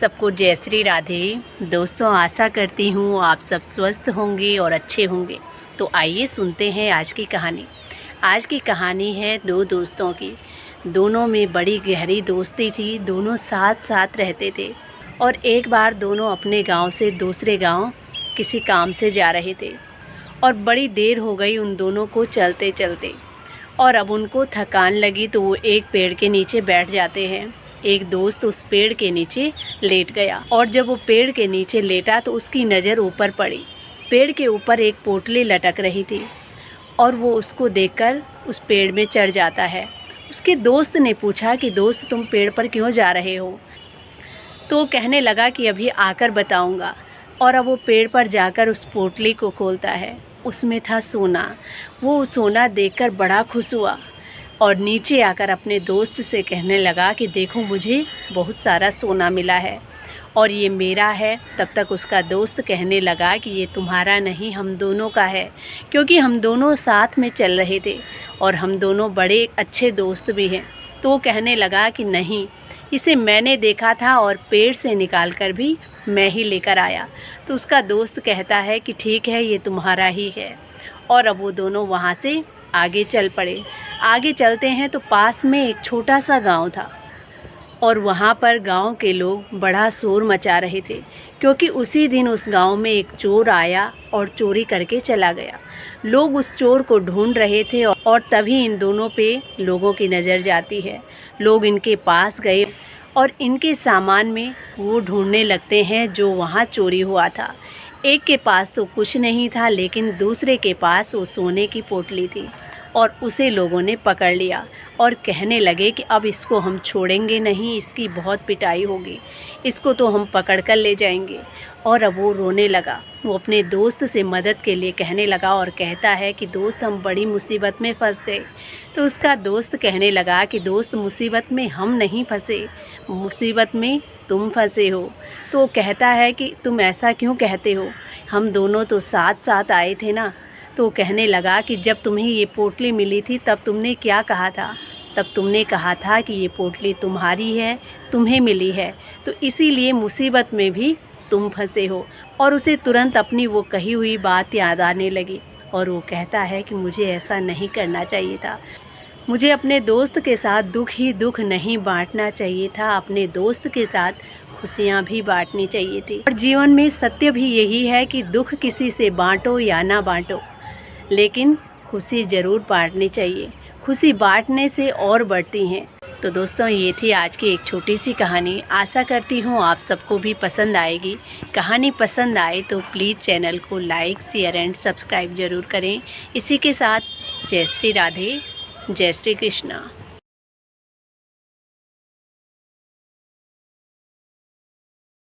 सबको जय श्री राधे। दोस्तों, आशा करती हूँ आप सब स्वस्थ होंगे और अच्छे होंगे। तो आइए सुनते हैं आज की कहानी। आज की कहानी है दो दोस्तों की। दोनों में बड़ी गहरी दोस्ती थी, दोनों साथ साथ रहते थे। और एक बार दोनों अपने गांव से दूसरे गांव किसी काम से जा रहे थे और बड़ी देर हो गई उन दोनों को चलते चलते। और अब उनको थकान लगी तो वो एक पेड़ के नीचे बैठ जाते हैं। एक दोस्त उस पेड़ के नीचे लेट गया और जब वो पेड़ के नीचे लेटा तो उसकी नज़र ऊपर पड़ी। पेड़ के ऊपर एक पोटली लटक रही थी और वो उसको देखकर उस पेड़ में चढ़ जाता है। उसके दोस्त ने पूछा कि दोस्त, तुम पेड़ पर क्यों जा रहे हो? तो वो कहने लगा कि अभी आकर बताऊंगा। और अब वो पेड़ पर जाकर उस पोटली को खोलता है। उसमें था सोना। वो सोना देखकर बड़ा खुश हुआ और नीचे आकर अपने दोस्त से कहने लगा कि देखो, मुझे बहुत सारा सोना मिला है और ये मेरा है। तब तक उसका दोस्त कहने लगा कि ये तुम्हारा नहीं, हम दोनों का है, क्योंकि हम दोनों साथ में चल रहे थे और हम दोनों बड़े अच्छे दोस्त भी हैं। तो वो कहने लगा कि नहीं, इसे मैंने देखा था और पेड़ से निकाल कर भी मैं ही लेकर आया। तो उसका दोस्त कहता है कि ठीक है, ये तुम्हारा ही है। और अब वो दोनों वहाँ से आगे चल पड़े। आगे चलते हैं तो पास में एक छोटा सा गांव था और वहाँ पर गांव के लोग बड़ा शोर मचा रहे थे, क्योंकि उसी दिन उस गांव में एक चोर आया और चोरी करके चला गया। लोग उस चोर को ढूंढ रहे थे और तभी इन दोनों पे लोगों की नज़र जाती है। लोग इनके पास गए और इनके सामान में वो ढूंढने लगते हैं जो वहाँ चोरी हुआ था। एक के पास तो कुछ नहीं था, लेकिन दूसरे के पास वो सोने की पोटली थी और उसे लोगों ने पकड़ लिया और कहने लगे कि अब इसको हम छोड़ेंगे नहीं, इसकी बहुत पिटाई होगी, इसको तो हम पकड़ कर ले जाएंगे। और अब वो रोने लगा। वो अपने दोस्त से मदद के लिए कहने लगा और कहता है कि दोस्त, हम बड़ी मुसीबत में फंस गए। तो उसका दोस्त कहने लगा कि दोस्त, मुसीबत में हम नहीं फंसे, मुसीबत में तुम फंसे हो। तो वो कहता है कि तुम ऐसा क्यों कहते हो, हम दोनों तो साथ साथ आए थे ना। तो कहने लगा कि जब तुम्हें ये पोटली मिली थी तब तुमने क्या कहा था? तब तुमने कहा था कि ये पोटली तुम्हारी है, तुम्हें मिली है, तो इसीलिए मुसीबत में भी तुम फंसे हो। और उसे तुरंत अपनी वो कही हुई बात याद आने लगी और वो कहता है कि मुझे ऐसा नहीं करना चाहिए था, मुझे अपने दोस्त के साथ दुख ही दुख नहीं बांटना चाहिए था, अपने दोस्त के साथ खुशियाँ भी बांटनी चाहिए थी। और जीवन में सत्य भी यही है कि दुख किसी से बांटो या ना बांटो, लेकिन खुशी ज़रूर बांटनी चाहिए। खुशी बांटने से और बढ़ती हैं। तो दोस्तों, ये थी आज की एक छोटी सी कहानी। आशा करती हूँ आप सबको भी पसंद आएगी। कहानी पसंद आए तो प्लीज़ चैनल को लाइक, शेयर एंड सब्सक्राइब ज़रूर करें। इसी के साथ जय श्री राधे, जय श्री कृष्णा।